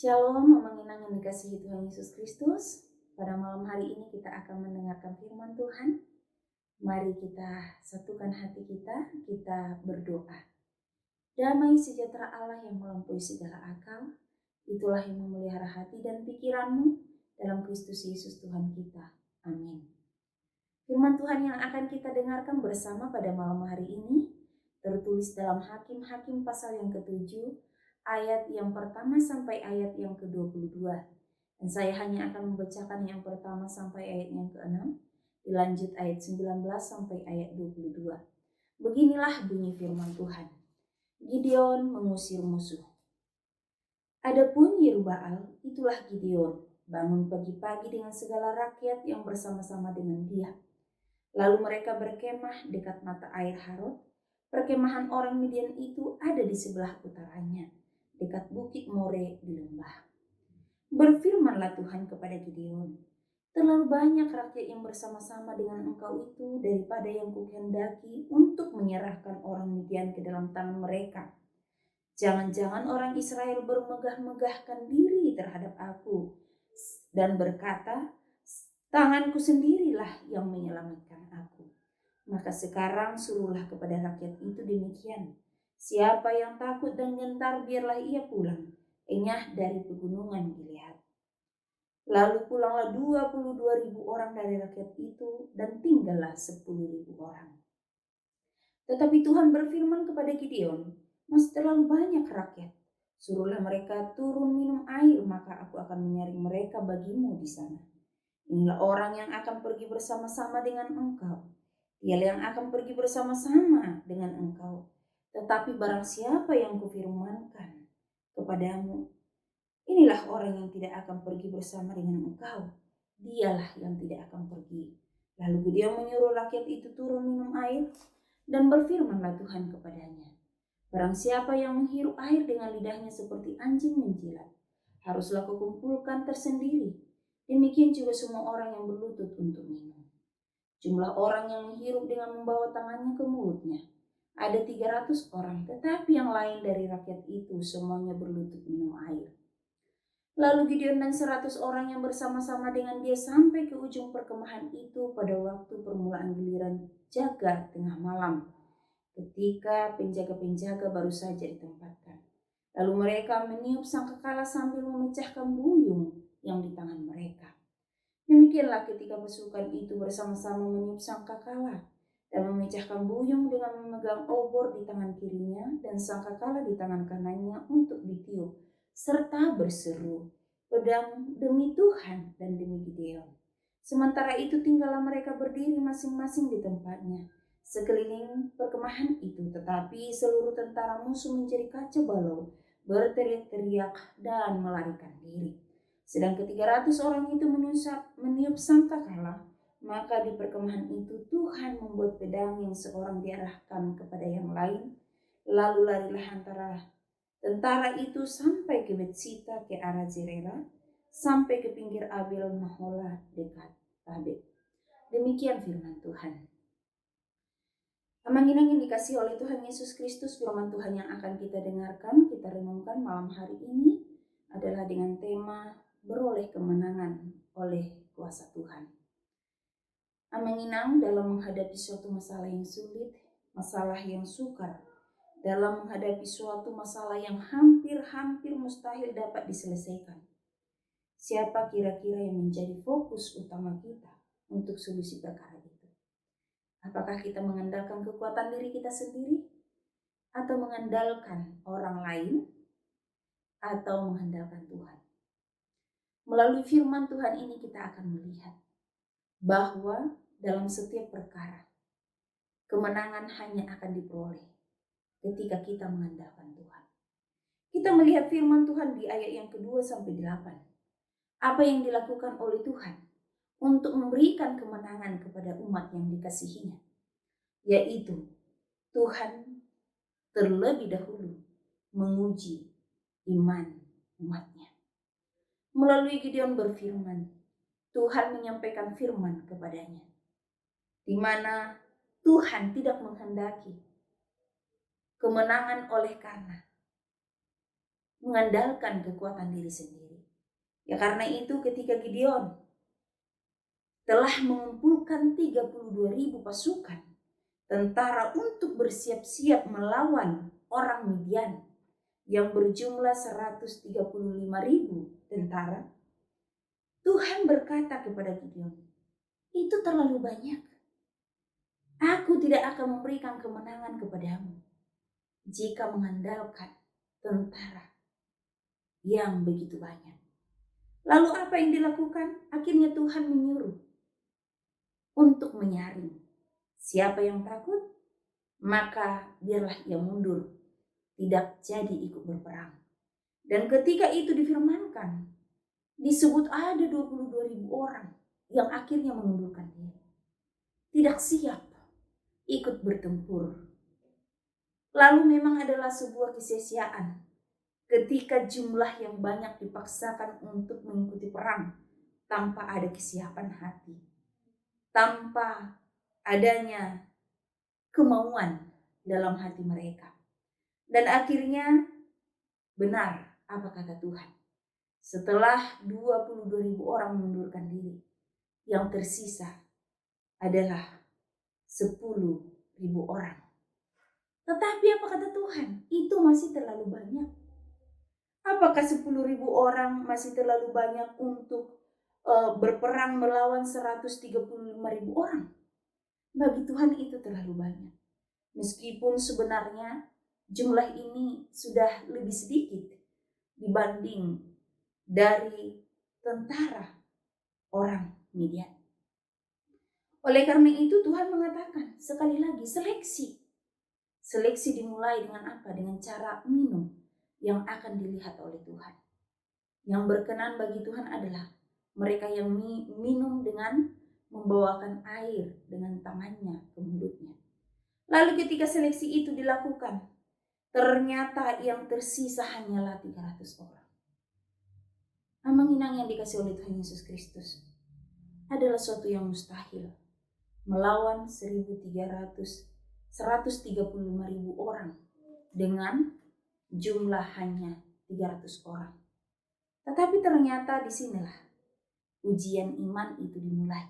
Shalom, menginang yang dikasihi Tuhan Yesus Kristus. Pada malam hari ini kita akan mendengarkan firman Tuhan. Mari kita satukan hati kita berdoa. Damai sejahtera Allah yang melampaui segala akal, itulah yang memelihara hati dan pikiranmu dalam Kristus Yesus Tuhan kita. Amin. Firman Tuhan yang akan kita dengarkan bersama pada malam hari ini tertulis dalam Hakim-Hakim pasal yang ke-7, ayat yang pertama sampai ayat yang ke-22. Dan saya hanya akan membacakan yang pertama sampai ayat yang ke-6, dilanjut ayat 19 sampai ayat 22. Beginilah bunyi firman Tuhan. Gideon mengusir musuh. Adapun Yerubbaal, itulah Gideon, bangun pagi-pagi dengan segala rakyat yang bersama-sama dengan dia. Lalu mereka berkemah dekat mata air Harod. Perkemahan orang Midian itu ada di sebelah utaranya, dekat bukit More di lembah. Berfirmanlah Tuhan kepada Gideon, terlalu banyak rakyat yang bersama-sama dengan engkau itu daripada yang kukehendaki untuk menyerahkan orang Midian ke dalam tangan mereka. Jangan-jangan orang Israel bermegah-megahkan diri terhadap aku dan berkata, tanganku sendirilah yang menyelamatkan aku. Maka sekarang suruhlah kepada rakyat itu demikian. Siapa yang takut dan gentar biarlah ia pulang, enyah dari pegunungan Gilead. Lalu pulanglah 22.000 orang dari rakyat itu dan tinggallah 10.000 orang. Tetapi Tuhan berfirman kepada Gideon, masih terlalu banyak rakyat. Suruhlah mereka turun minum air, maka aku akan menyaring mereka bagimu di sana. Inilah orang yang akan pergi bersama-sama dengan engkau. Dialah yang akan pergi bersama-sama dengan engkau. Tetapi barang siapa yang kufirmankan kepadamu, inilah orang yang tidak akan pergi bersama dengan engkau. Dialah yang tidak akan pergi. Lalu Gideon menyuruh rakyat itu turun minum air, dan berfirmanlah Tuhan kepadanya, barang siapa yang menghirup air dengan lidahnya seperti anjing menjilat, haruslah kukumpulkan tersendiri. Demikian juga semua orang yang berlutut untuk minum. Jumlah orang yang menghirup dengan membawa tangannya ke mulutnya ada 300 orang, tetapi yang lain dari rakyat itu semuanya berlutut minum air. Lalu Gideon dan 100 orang yang bersama-sama dengan dia sampai ke ujung perkemahan itu pada waktu permulaan giliran jaga tengah malam, ketika penjaga-penjaga baru saja ditempatkan. Lalu mereka meniup sangkakala sambil memecahkan buyung yang di tangan mereka. Demikianlah ketika pasukan itu bersama-sama meniup sangkakala dan memecahkan buyung dengan memegang obor di tangan kirinya dan sangkakala di tangan kanannya untuk ditiup, serta berseru, pedang demi Tuhan dan demi Gideon. Sementara itu tinggallah mereka berdiri masing-masing di tempatnya sekeliling perkemahan itu, tetapi seluruh tentara musuh menjadi kacau balau, berteriak-teriak dan melarikan diri. Sedang ke-300 orang itu meniup sangkakala, maka di perkemahan itu Tuhan membuat pedang yang seorang diarahkan kepada yang lain. Lalu larilah antara tentara itu sampai ke Betsita ke arah Zerera, sampai ke pinggir Abel Mahola dekat Tabet. Demikian firman Tuhan. Amanginang yang dikasih oleh Tuhan Yesus Kristus, firman Tuhan yang akan kita dengarkan, kita renungkan malam hari ini adalah dengan tema beroleh kemenangan oleh kuasa Tuhan. Amanginang dalam menghadapi suatu masalah yang sulit, masalah yang sukar, dalam menghadapi suatu masalah yang hampir mustahil dapat diselesaikan. Siapa kira-kira yang menjadi fokus utama kita untuk solusi perkara itu? Apakah kita mengandalkan kekuatan diri kita sendiri? Atau mengandalkan orang lain? Atau mengandalkan Tuhan? Melalui firman Tuhan ini kita akan melihat bahwa dalam setiap perkara, kemenangan hanya akan diperoleh ketika kita mengandalkan Tuhan. Kita melihat firman Tuhan di ayat yang kedua sampai 8. Apa yang dilakukan oleh Tuhan untuk memberikan kemenangan kepada umat yang dikasihinya, yaitu Tuhan terlebih dahulu menguji iman umatnya. Melalui Gideon berfirman, Tuhan menyampaikan firman kepadanya, di mana Tuhan tidak menghendaki kemenangan oleh karena mengandalkan kekuatan diri sendiri. Ya karena itu ketika Gideon telah mengumpulkan 32.000 pasukan tentara untuk bersiap-siap melawan orang Midian yang berjumlah 135.000 tentara, Tuhan berkata kepada Gideon, itu terlalu banyak. Aku tidak akan memberikan kemenangan kepadamu jika mengandalkan tentara yang begitu banyak. Lalu apa yang dilakukan? Akhirnya Tuhan menyuruh untuk menyaring. Siapa yang takut, maka biarlah ia mundur, tidak jadi ikut berperang. Dan ketika itu difirmankan, disebut ada 22.000 orang yang akhirnya mengundurkan diri. Tidak siap ikut bertempur. Lalu memang adalah sebuah kesia-siaan ketika jumlah yang banyak dipaksakan untuk mengikuti perang tanpa ada kesiapan hati, tanpa adanya kemauan dalam hati mereka. Dan akhirnya benar apa kata Tuhan. Setelah 22.000 orang mengundurkan diri, yang tersisa adalah 10.000 orang. Tetapi apa kata Tuhan? Itu masih terlalu banyak. Apakah 10.000 orang masih terlalu banyak untuk berperang melawan 135.000 orang? Bagi Tuhan itu terlalu banyak. Meskipun sebenarnya jumlah ini sudah lebih sedikit dibanding dari tentara orang Midian. Oleh karena itu Tuhan mengatakan sekali lagi seleksi. Seleksi dimulai dengan apa? Dengan cara minum yang akan dilihat oleh Tuhan. Yang berkenan bagi Tuhan adalah mereka yang minum dengan membawakan air dengan tangannya ke mulutnya. Lalu ketika seleksi itu dilakukan, ternyata yang tersisa hanyalah 300 orang. Amang-inang yang dikasih oleh Tuhan Yesus Kristus adalah suatu yang mustahil. Melawan 135.000 orang dengan jumlah hanya 300 orang. Tetapi ternyata disinilah ujian iman itu dimulai.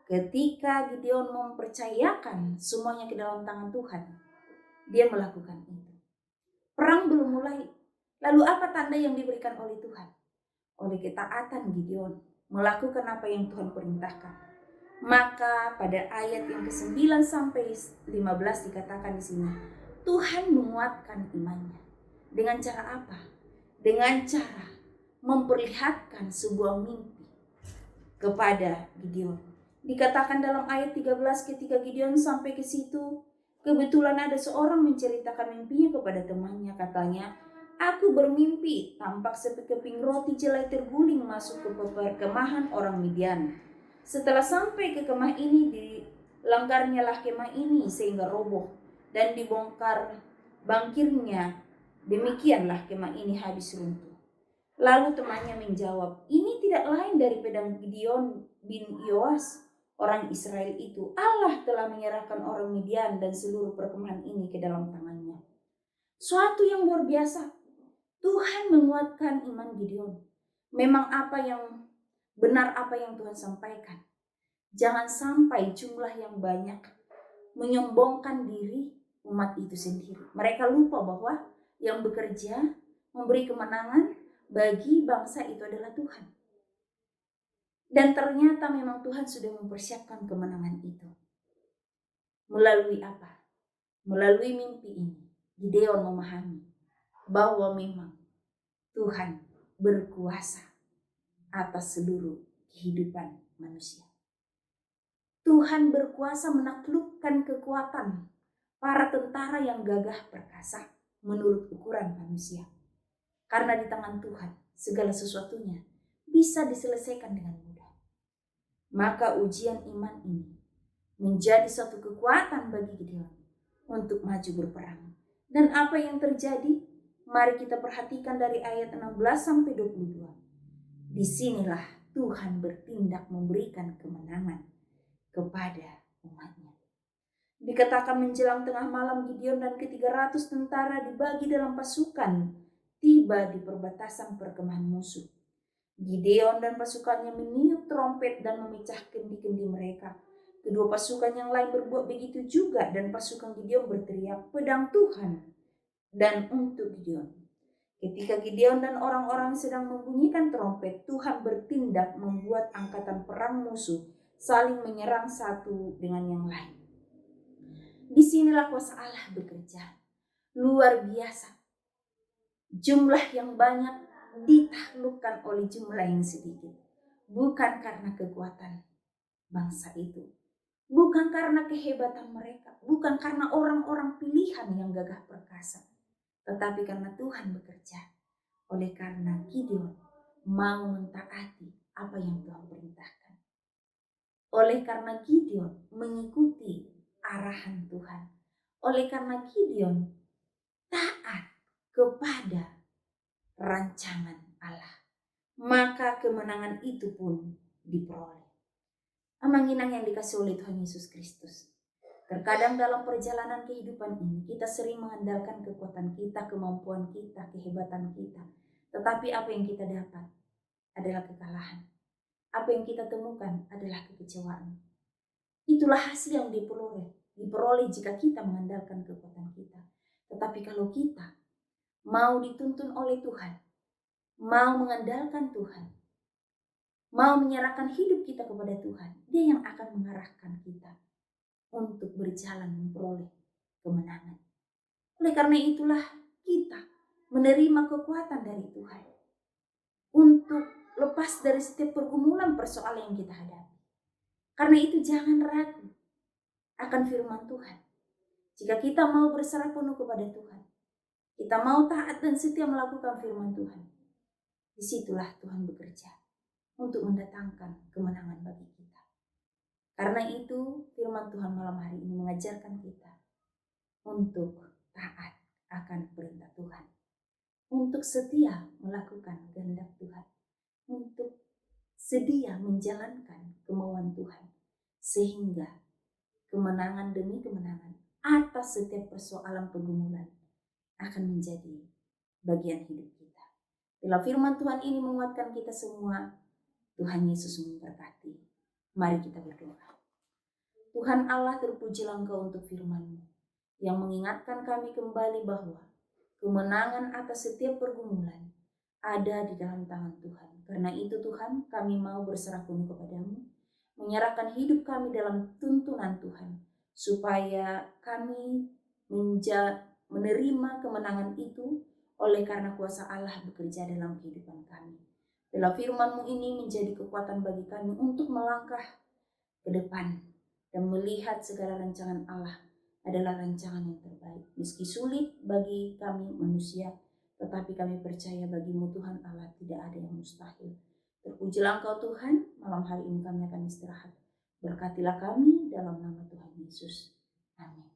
Ketika Gideon mempercayakan semuanya ke dalam tangan Tuhan, dia melakukan itu. Perang belum mulai. Lalu apa tanda yang diberikan oleh Tuhan? Oleh ketaatan Gideon melakukan apa yang Tuhan perintahkan. Maka pada ayat yang ke-9 sampai 15 dikatakan di sini, Tuhan menguatkan imannya. Dengan cara apa? Dengan cara memperlihatkan sebuah mimpi kepada Gideon. Dikatakan dalam ayat 13 ketika Gideon sampai ke situ, kebetulan ada seorang menceritakan mimpinya kepada temannya. Katanya, aku bermimpi tampak sekeping roti jelai terguling masuk ke perkemahan orang Midian. Setelah sampai ke kemah ini, dilanggarnyalah kemah ini sehingga roboh dan dibongkar bangkirnya. Demikianlah kemah ini habis runtuh. Lalu temannya menjawab, ini tidak lain dari pedang Gideon bin Yoas, orang Israel itu. Allah telah menyerahkan orang Midian dan seluruh perkemahan ini ke dalam tangannya. Suatu yang luar biasa. Tuhan menguatkan iman Gideon. Memang benar apa yang Tuhan sampaikan. Jangan sampai jumlah yang banyak menyombongkan diri umat itu sendiri. Mereka lupa bahwa yang bekerja memberi kemenangan bagi bangsa itu adalah Tuhan. Dan ternyata memang Tuhan sudah mempersiapkan kemenangan itu. Melalui apa? Melalui mimpi ini, Gideon memahami bahwa memang Tuhan berkuasa atas seluruh kehidupan manusia. Tuhan berkuasa menaklukkan kekuatan para tentara yang gagah perkasa menurut ukuran manusia. Karena di tangan Tuhan segala sesuatunya bisa diselesaikan dengan mudah. Maka ujian iman ini menjadi suatu kekuatan bagi Gideon untuk maju berperang. Dan apa yang terjadi? Mari kita perhatikan dari ayat 16 sampai 22. Disinilah Tuhan bertindak memberikan kemenangan kepada umatnya. Dikatakan menjelang tengah malam Gideon dan ke-300 tentara dibagi dalam pasukan tiba di perbatasan perkemahan musuh. Gideon dan pasukannya meniup trompet dan memecah kendi-kendi mereka. Kedua pasukan yang lain berbuat begitu juga, dan pasukan Gideon berteriak, "Pedang Tuhan!" dan untuk Gideon. Ketika Gideon dan orang-orang sedang membunyikan trompet, Tuhan bertindak membuat angkatan perang musuh saling menyerang satu dengan yang lain. Disinilah kuasa Allah bekerja. Luar biasa. Jumlah yang banyak ditaklukkan oleh jumlah yang sedikit. Bukan karena kekuatan bangsa itu. Bukan karena kehebatan mereka. Bukan karena orang-orang pilihan yang gagah perkasa. Tetapi karena Tuhan bekerja. Oleh karena Gideon mau mentaati apa yang Tuhan perintahkan. Oleh karena Gideon mengikuti arahan Tuhan. Oleh karena Gideon taat kepada rancangan Allah, maka kemenangan itu pun diperoleh. Amanginang yang dikasih oleh Tuhan Yesus Kristus. Terkadang dalam perjalanan kehidupan ini kita sering mengandalkan kekuatan kita, kemampuan kita, kehebatan kita. Tetapi apa yang kita dapat adalah kekalahan. Apa yang kita temukan adalah kekecewaan. Itulah hasil yang diperoleh jika kita mengandalkan kekuatan kita. Tetapi kalau kita mau dituntun oleh Tuhan, mau mengandalkan Tuhan, mau menyerahkan hidup kita kepada Tuhan, Dia yang akan mengarahkan kita untuk berjalan memperoleh kemenangan. Oleh karena itulah kita menerima kekuatan dari Tuhan untuk lepas dari setiap pergumulan persoalan yang kita hadapi. Karena itu jangan ragu akan firman Tuhan. Jika kita mau berserah penuh kepada Tuhan, kita mau taat dan setia melakukan firman Tuhan, disitulah Tuhan bekerja untuk mendatangkan kemenangan bagi kita. Karena itu firman Tuhan malam hari ini mengajarkan kita untuk taat akan perintah Tuhan, untuk setia melakukan kehendak Tuhan, untuk sedia menjalankan kemauan Tuhan, sehingga kemenangan demi kemenangan atas setiap persoalan pergumulan akan menjadi bagian hidup kita. Bila firman Tuhan ini menguatkan kita semua, Tuhan Yesus memberkati. Mari kita berdoa. Tuhan Allah, terpujilah Engkau untuk firman-Mu yang mengingatkan kami kembali bahwa kemenangan atas setiap pergumulan ada di dalam tangan Tuhan. Karena itu Tuhan, kami mau berserah penuh kepadamu, menyerahkan hidup kami dalam tuntunan Tuhan, supaya kami menerima kemenangan itu oleh karena kuasa Allah bekerja dalam kehidupan kami. Bila firman-Mu ini menjadi kekuatan bagi kami untuk melangkah ke depan dan melihat segala rancangan Allah adalah rancangan yang terbaik. Meski sulit bagi kami manusia, tetapi kami percaya bagimu Tuhan Allah tidak ada yang mustahil. Terpujilah Engkau Tuhan, malam hari ini kami akan istirahat. Berkatilah kami dalam nama Tuhan Yesus. Amin.